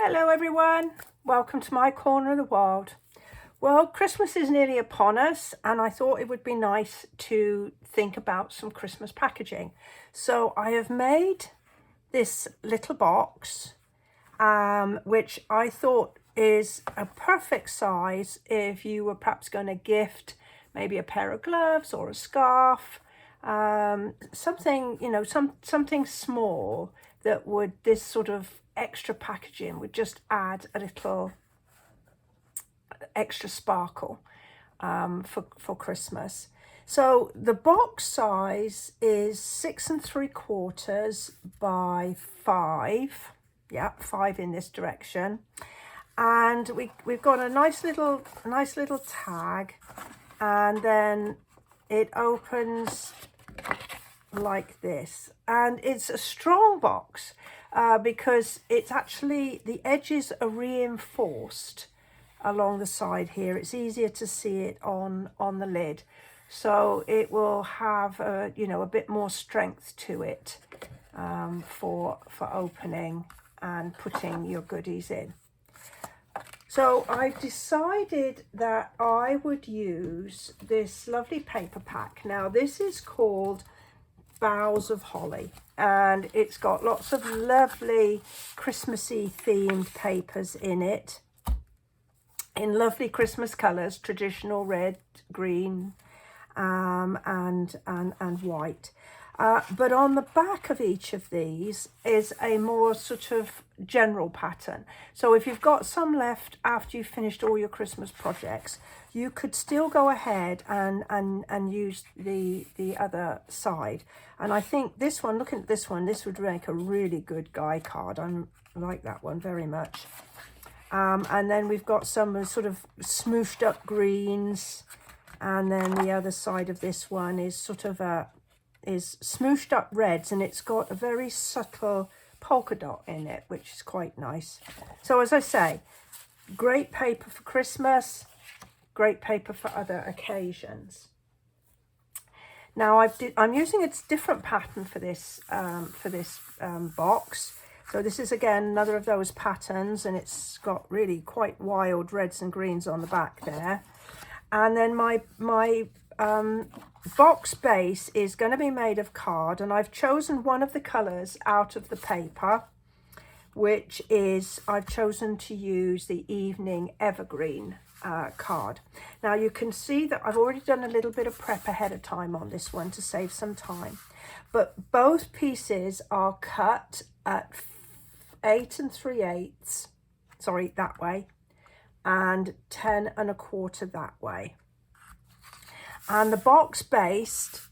Hello everyone, welcome to my corner of the world. Well, Christmas is nearly upon us and I thought it would be nice to think about some Christmas packaging. So I have made this little box which I thought is a perfect size if you were perhaps going to gift maybe a pair of gloves or a scarf, something, you know, something small that would, this sort of extra packaging would just add a little extra sparkle for Christmas. So the box size is 6 3/4 by 5. Yeah, 5 in this direction. And we've got a nice little tag, and then it opens like this, and it's a strong box because it's actually, the edges are reinforced along the side here. It's easier to see it on the lid, so it will have a, you know, a bit more strength to it for opening and putting your goodies in. So I've decided that I would use this lovely paper pack. Now this is called Boughs of Holly, and it's got lots of lovely Christmassy themed papers in it, in lovely Christmas colours, traditional red, green, and white. But on the back of each of these is a more sort of general pattern. So if you've got some left after you've finished all your Christmas projects, you could still go ahead and use the other side. And I think this one, looking at this one, this would make a really good guy card. I like that one very much. And then we've got some sort of smooshed up greens, and then the other side of this one is sort of is smooshed up reds, and it's got a very subtle polka dot in it, which is quite nice. So as I say, great paper for Christmas, great paper for other occasions. Now I'm using a different pattern for this box. So this is again another of those patterns, and it's got really quite wild reds and greens on the back there. And then my box base is going to be made of card, and I've chosen one of the colours out of the paper, which is, I've chosen to use the Evening Evergreen card. Now you can see that I've already done a little bit of prep ahead of time on this one to save some time, but both pieces are cut at 8 3/8, sorry, that way, and 10 1/4 that way. And the box base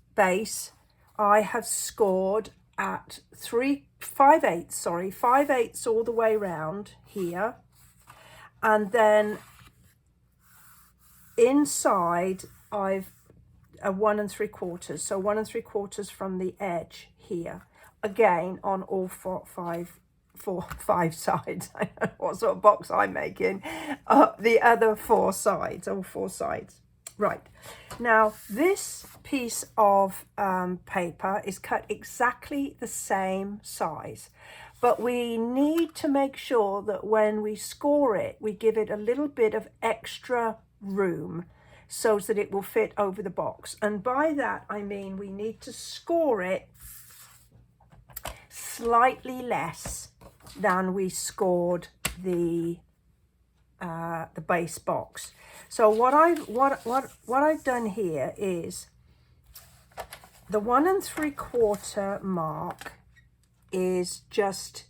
I have scored at 5/8 all the way round here, and then inside I've a 1 3/4, so 1 3/4 from the edge here, again on all five sides. I don't know what sort of box I'm making. The other 4 sides, all 4 sides. Right, now this piece of paper is cut exactly the same size, but we need to make sure that when we score it, we give it a little bit of extra room so that it will fit over the box. And by that I mean we need to score it slightly less than we scored the base box. So what I've done here is the 1 3/4 mark is just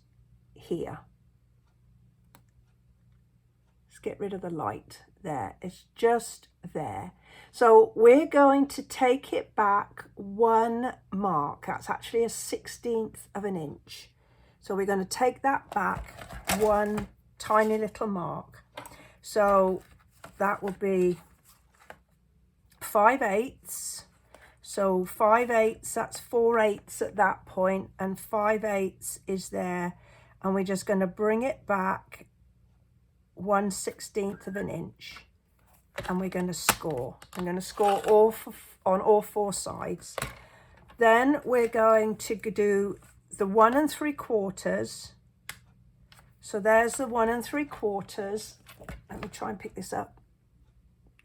here. Let's get rid of the light there. It's just there. So we're going to take it back 1 mark. That's actually a 1/16 of an inch. So we're going to take that back 1 tiny little mark. So that will be 5/8. So 5/8, that's 4/8 at that point, and 5/8 is there. And we're just going to bring it back 1/16 of an inch. And we're going to score. I'm going to score on all 4 sides. Then we're going to do the 1 3/4 So there's the 1 3/4. Let me try and pick this up.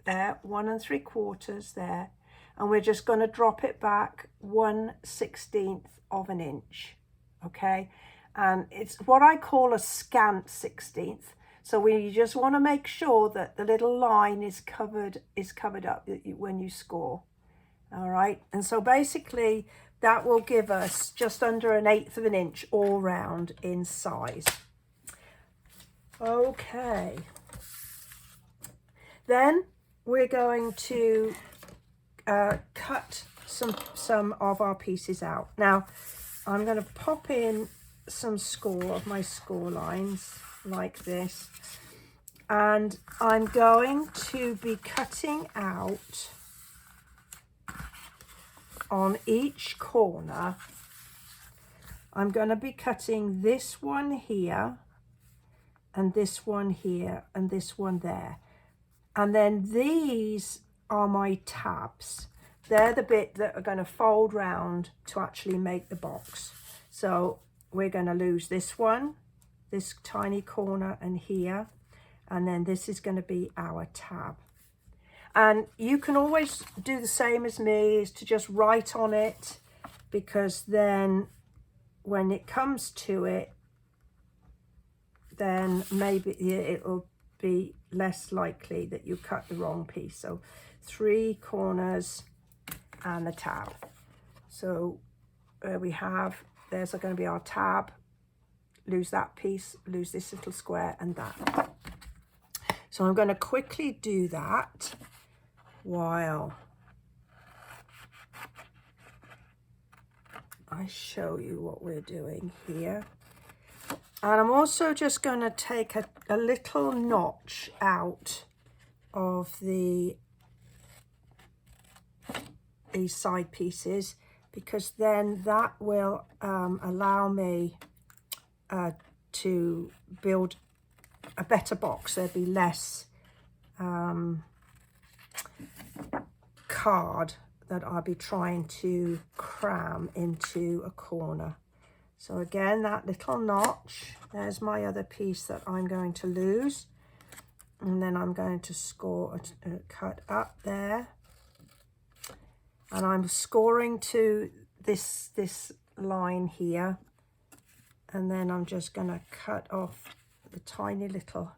There, 1 3/4 there. And we're just going to drop it back 1/16 of an inch. Okay. And it's what I call a scant 16th. So we just want to make sure that the little line is covered up when you score. All right. And so basically that will give us just under 1/8 of an inch all round in size. Okay. Then we're going to cut some of our pieces out. Now I'm going to pop in some score of my score lines like this, and I'm going to be cutting out on each corner. I'm going to be cutting this one here and this one here and this one there, and then these are my tabs. They're the bit that are going to fold round to actually make the box. So we're going to lose this one, this tiny corner and here, and then this is going to be our tab. And you can always do the same as me, is to just write on it, because then when it comes to it, then maybe it'll be less likely that you cut the wrong piece. So 3 corners and the tab. So there we have, there's going to be our tab. Lose that piece, lose this little square and that. So I'm going to quickly do that while I show you what we're doing here. And I'm also just going to take a little notch out of these side pieces, because then that will allow me to build a better box. There'll be less card that I'll be trying to cram into a corner. So again, that little notch, there's my other piece that I'm going to lose, and then I'm going to score a cut up there, and I'm scoring to this line here, and then I'm just going to cut off the tiny little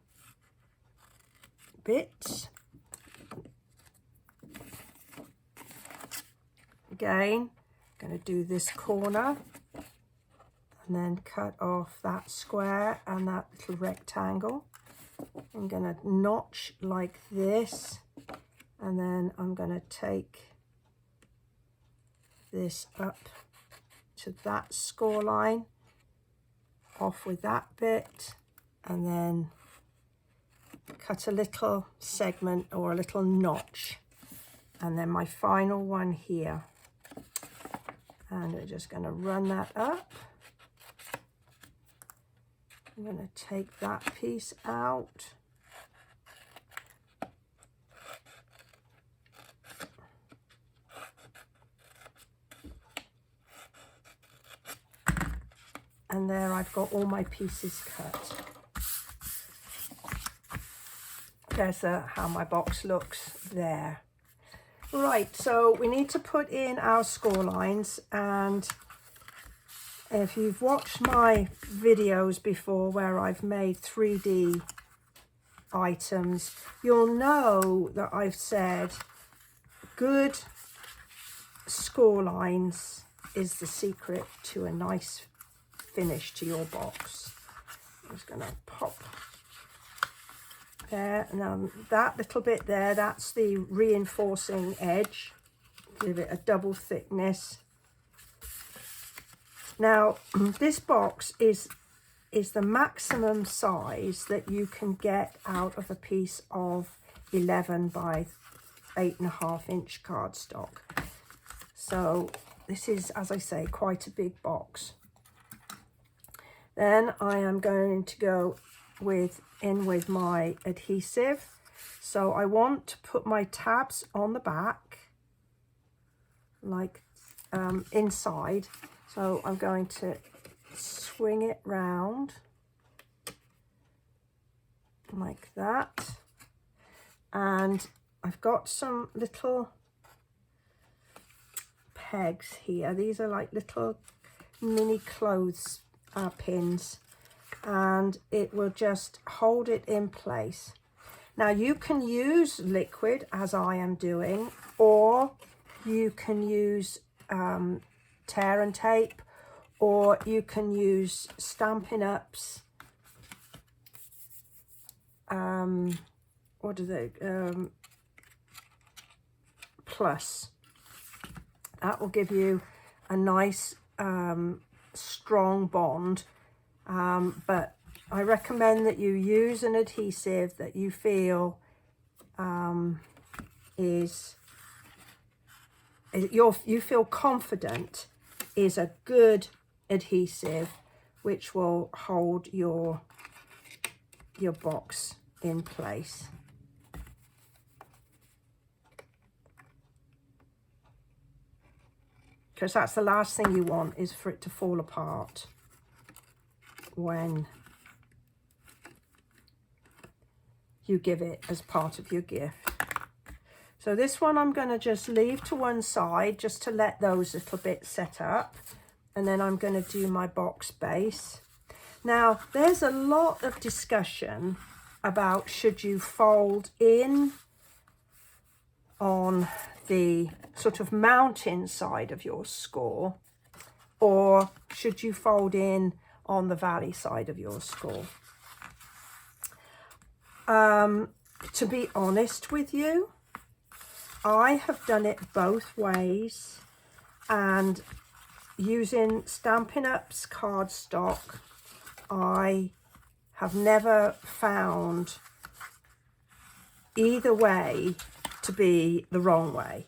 bit. Again, I'm going to do this corner and then cut off that square and that little rectangle. I'm going to notch like this, and then I'm going to take this up to that score line, off with that bit, and then cut a little segment or a little notch, and then my final one here, and we're just going to run that up. I'm going to take that piece out, and there I've got all my pieces cut. There's how my box looks there. Right, so we need to put in our score lines, and if you've watched my videos before where I've made 3D items, you'll know that I've said good score lines is the secret to a nice finish to your box. I'm just going to pop there. Now that little bit there, that's the reinforcing edge. Give it a double thickness. Now this box is the maximum size that you can get out of a piece of 11 by 8.5 inch cardstock. So this is, as I say, quite a big box. Then I am going to go in with my adhesive. So I want to put my tabs on the back, like inside. So I'm going to swing it round like that. And I've got some little pegs here. These are like little mini clothes pins, and it will just hold it in place. Now you can use liquid, as I am doing, or you can use tear and tape, or you can use Stampin' Up's what are they, Plus. That will give you a nice strong bond, but I recommend that you use an adhesive that you feel you feel confident is a good adhesive, which will hold your box in place. Because that's the last thing you want, is for it to fall apart when you give it as part of your gift. So this one I'm going to just leave to one side just to let those little bits set up, and then I'm going to do my box base. Now there's a lot of discussion about should you fold in on the sort of mountain side of your score, or should you fold in on the valley side of your score. To be honest with you, I have done it both ways, and using Stampin' Up's cardstock, I have never found either way to be the wrong way.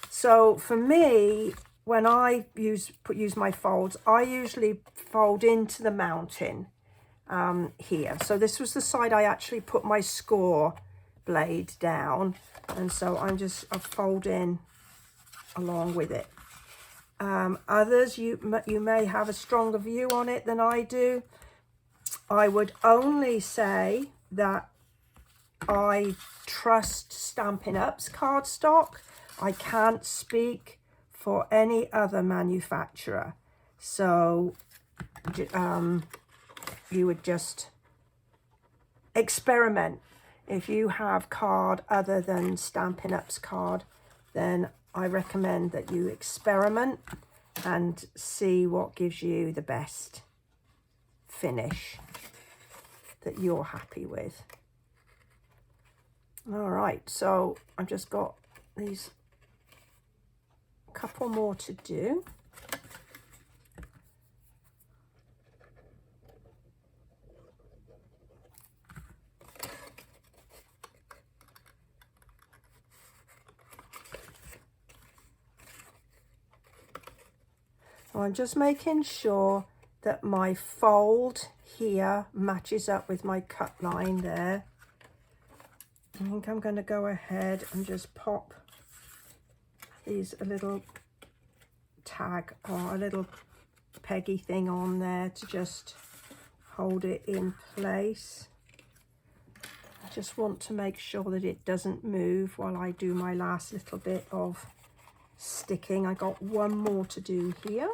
So for me, when I use my folds, I usually fold into the mountain here. So this was the side I actually put my score blade down, and so I fold in along with it. Others, you may have a stronger view on it than I do. I would only say that I trust Stampin' Up's cardstock. I can't speak for any other manufacturer. So you would just experiment. If you have card other than Stampin' Up's card, then I recommend that you experiment and see what gives you the best finish that you're happy with. All right, so I've just got these couple more to do. So I'm just making sure that my fold here matches up with my cut line there. I think I'm going to go ahead and just pop a little tag or a little peggy thing on there to just hold it in place. I just want to make sure that it doesn't move while I do my last little bit of sticking. I got one more to do here.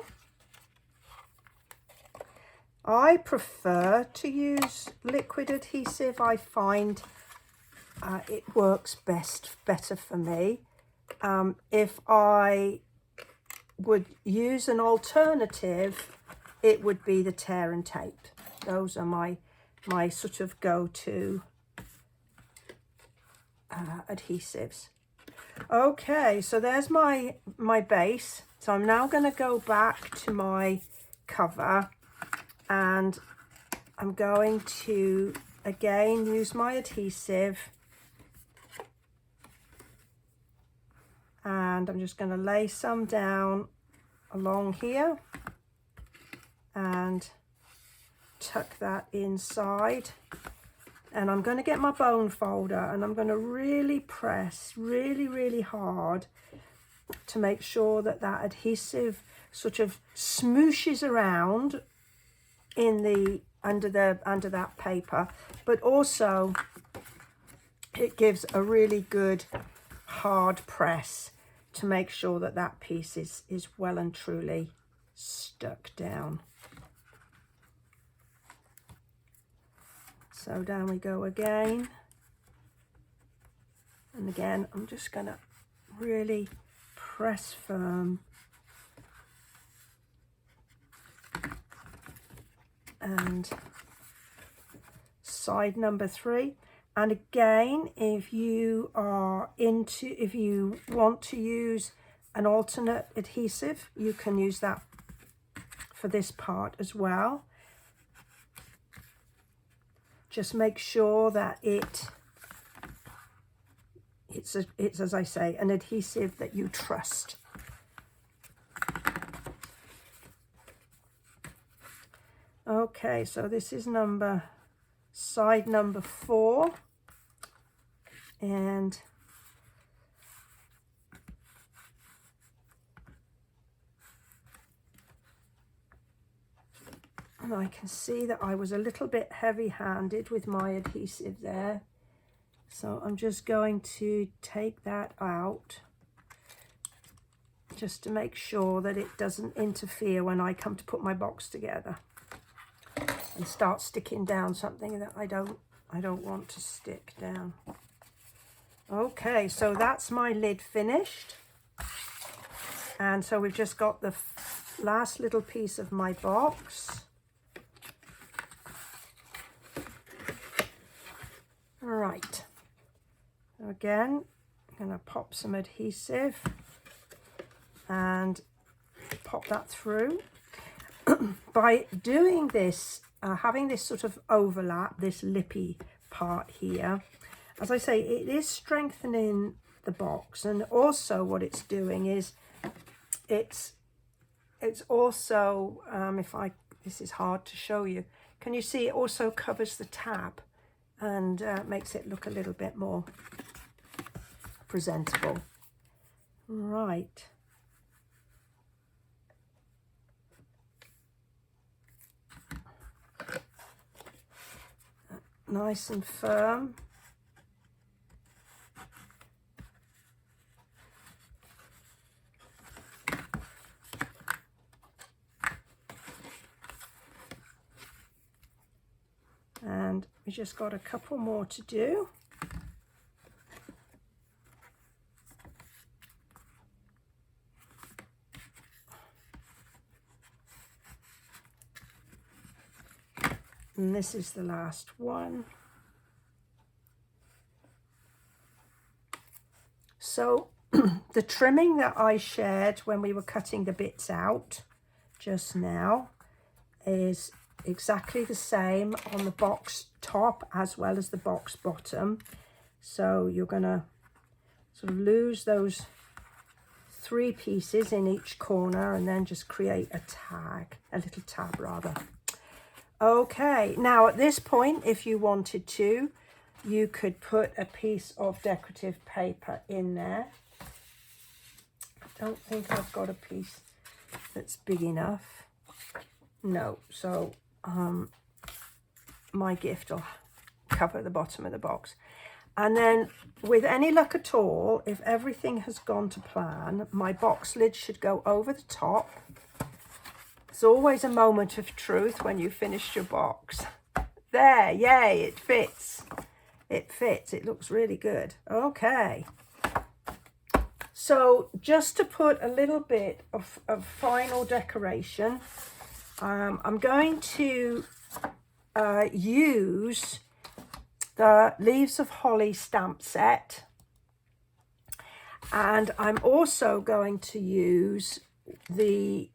I prefer to use liquid adhesive. I find it works better for me. If I would use an alternative, it would be the tear and tape. Those are my sort of go-to adhesives. Okay, so there's my base. So I'm now going to go back to my cover, and I'm going to again use my adhesive, and I'm just going to lay some down along here and tuck that inside. And I'm going to get my bone folder, and I'm going to really press really hard to make sure that that adhesive sort of smooshes around in the under that paper, but also it gives a really good hard press to make sure that that piece is well and truly stuck down. So down we go again. And again, I'm just going to really press firm. And side number 3. And again, if you want to use an alternate adhesive, you can use that for this part as well. Just make sure that it's as I say, an adhesive that you trust. Okay, so this is side number 4, and I can see that I was a little bit heavy-handed with my adhesive there, so I'm just going to take that out just to make sure that it doesn't interfere when I come to put my box together and start sticking down something that I don't want to stick down. Okay, so that's my lid finished. And so we've just got the last little piece of my box. All right. So again, I'm going to pop some adhesive and pop that through. By doing this, having this sort of overlap, this lippy part here, as I say, it is strengthening the box, and also what it's doing is it's also this is hard to show you. Can you see it also covers the tab and makes it look a little bit more presentable. Right. Nice and firm. And we just got a couple more to do. And this is the last one. So the trimming that I shared when we were cutting the bits out just now is exactly the same on the box top as well as the box bottom. So you're going to sort of lose those 3 pieces in each corner and then just create a little tab rather. Okay, now at this point, if you wanted to, you could put a piece of decorative paper in there. I don't think I've got a piece that's big enough. No, so my gift will cover the bottom of the box. And then with any luck at all, if everything has gone to plan, my box lid should go over the top. There's always a moment of truth when you finished your box. There, yay, it fits. It fits, it looks really good. Okay. So just to put a little bit of final decoration, I'm going to use the Leaves of Holly stamp set. And I'm also going to use the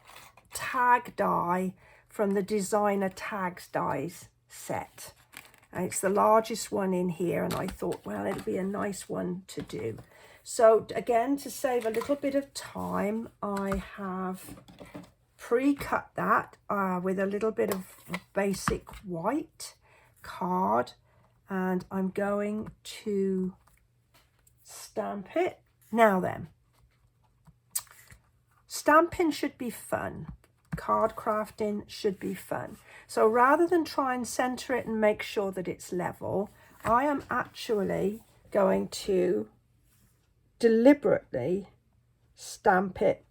tag die from the Designer Tags dies set. And it's the largest one in here, and I thought, well, it'll be a nice one to do. So again, to save a little bit of time, I have pre-cut that with a little bit of basic white card, and I'm going to stamp it. Now then, stamping should be fun. Card crafting should be fun. So rather than try and center it and make sure that it's level, I am actually going to deliberately stamp it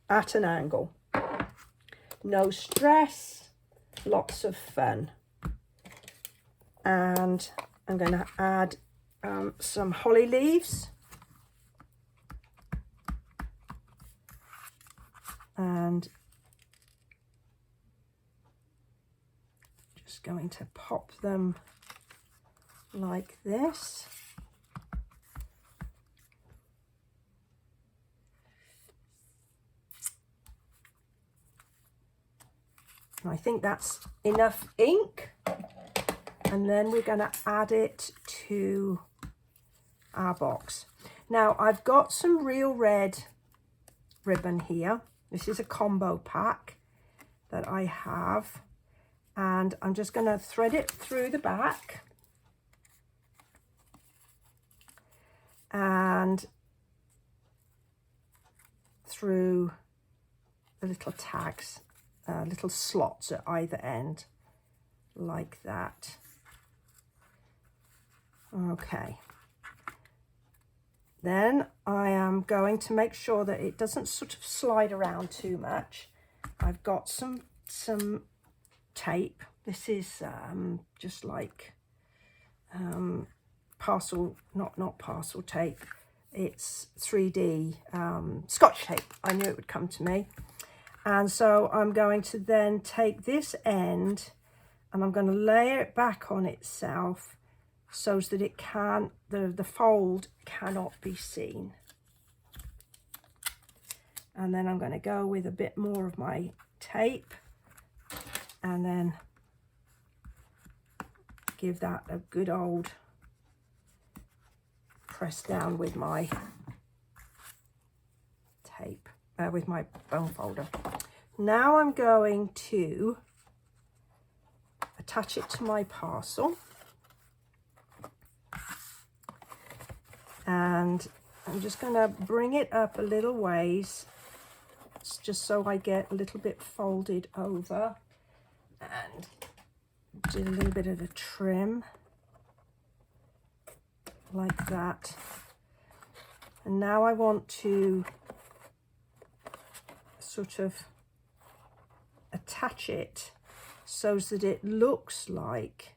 at an angle. No stress, lots of fun. And I'm going to add some holly leaves. And just going to pop them like this. I think that's enough ink, and then we're going to add it to our box. Now I've got some real red ribbon here. This is a combo pack that I have, and I'm just going to thread it through the back and through the little tags, little slots at either end, like that. Okay. Then I am going to make sure that it doesn't sort of slide around too much. I've got some tape. This is just like parcel, not parcel tape. It's 3D Scotch tape. I knew it would come to me. And so I'm going to then take this end and I'm going to layer it back on itself so that it can't, the fold cannot be seen. And then I'm going to go with a bit more of my tape and then give that a good old press down with my tape, with my bone folder. Now I'm going to attach it to my parcel. And I'm just going to bring it up a little ways, just so I get a little bit folded over, and do a little bit of a trim like that. And now I want to sort of attach it so that it looks like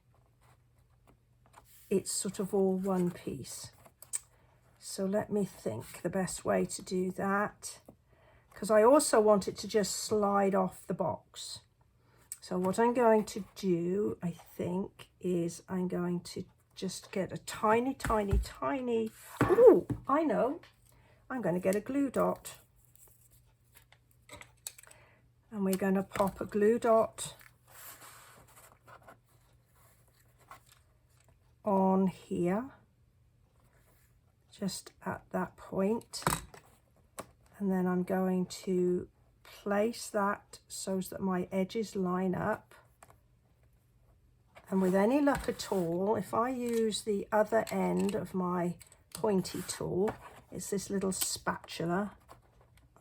it's sort of all one piece. So let me think the best way to do that, because I also want it to just slide off the box. So what I'm going to do, I think, is I'm going to just get a tiny, oh, I know, I'm going to get a glue dot. And we're going to pop a glue dot on here, just at that point. And then I'm going to place that so that my edges line up. And with any luck at all, if I use the other end of my pointy tool, it's this little spatula,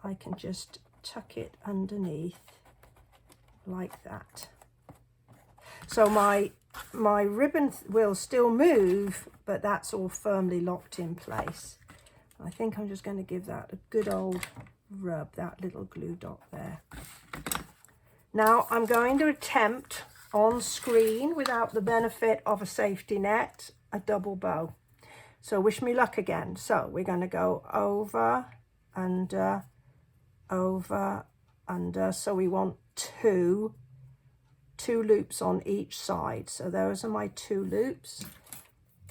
I can just tuck it underneath like that. So my ribbon will still move, but that's all firmly locked in place. I think I'm just going to give that a good old rub, that little glue dot there. Now I'm going to attempt on screen, without the benefit of a safety net, a double bow. So wish me luck again. So we're going to go over, under, over, under. So we want two loops on each side. So those are my 2 loops.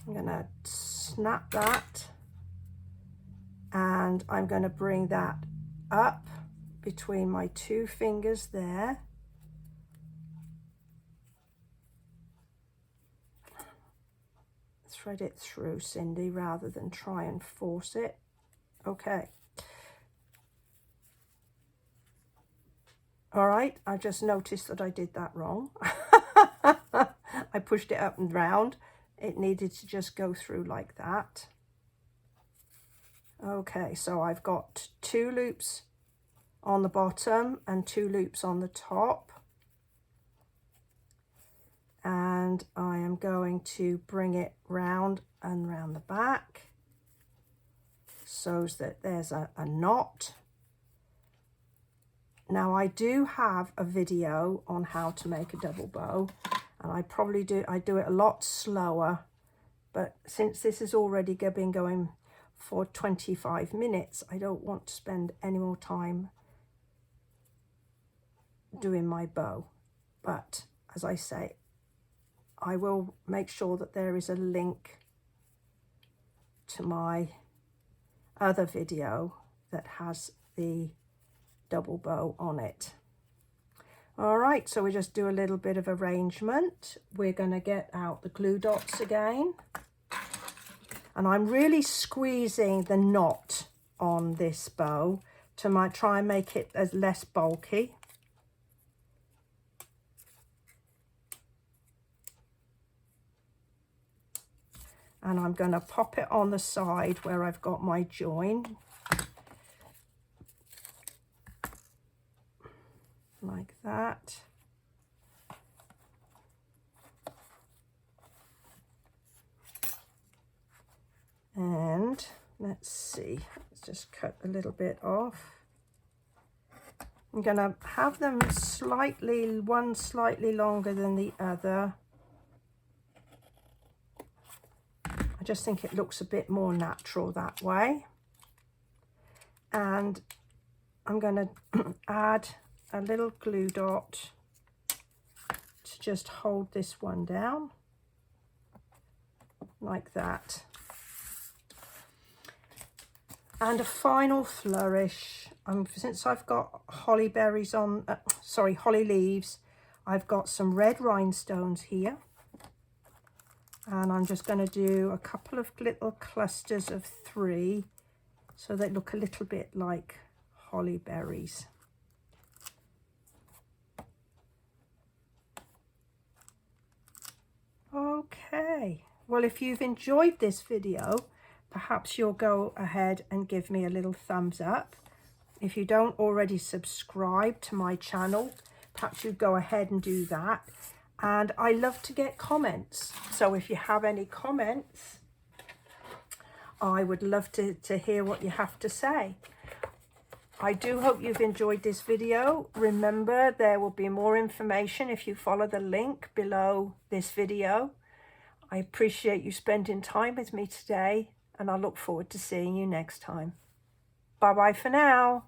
I'm going to snap that, and I'm going to bring that up between my 2 fingers there. Thread it through, Cindy, rather than try and force it. Okay. All right, I just noticed that I did that wrong. I pushed it up and round. It needed to just go through like that. Okay, so I've got 2 loops on the bottom and 2 loops on the top. and I am going to bring it round and round the back so that there's a knot. Now I do have a video on how to make a double bow, and I do it a lot slower, but since this has already been going for 25 minutes, I don't want to spend any more time doing my bow. But as I say, I will make sure that there is a link to my other video that has the double bow on it. All right, so we just do a little bit of arrangement. We're going to get out the glue dots again, and I'm really squeezing the knot on this bow to try and make it as less bulky. And I'm going to pop it on the side where I've got my join, like that. And let's see, let's just cut a little bit off. I'm going to have them one slightly longer than the other. I just think it looks a bit more natural that way. And I'm going to add a little glue dot to just hold this one down, like that. And a final flourish. Since I've got holly berries on, holly leaves, I've got some red rhinestones here. And I'm just going to do a couple of little clusters of 3 so they look a little bit like holly berries. Okay, well, if you've enjoyed this video, perhaps you'll go ahead and give me a little thumbs up. If you don't already subscribe to my channel, perhaps you go ahead and do that. And I love to get comments. So if you have any comments, I would love to hear what you have to say. I do hope you've enjoyed this video. Remember, there will be more information if you follow the link below this video. I appreciate you spending time with me today, and I look forward to seeing you next time. Bye-bye for now.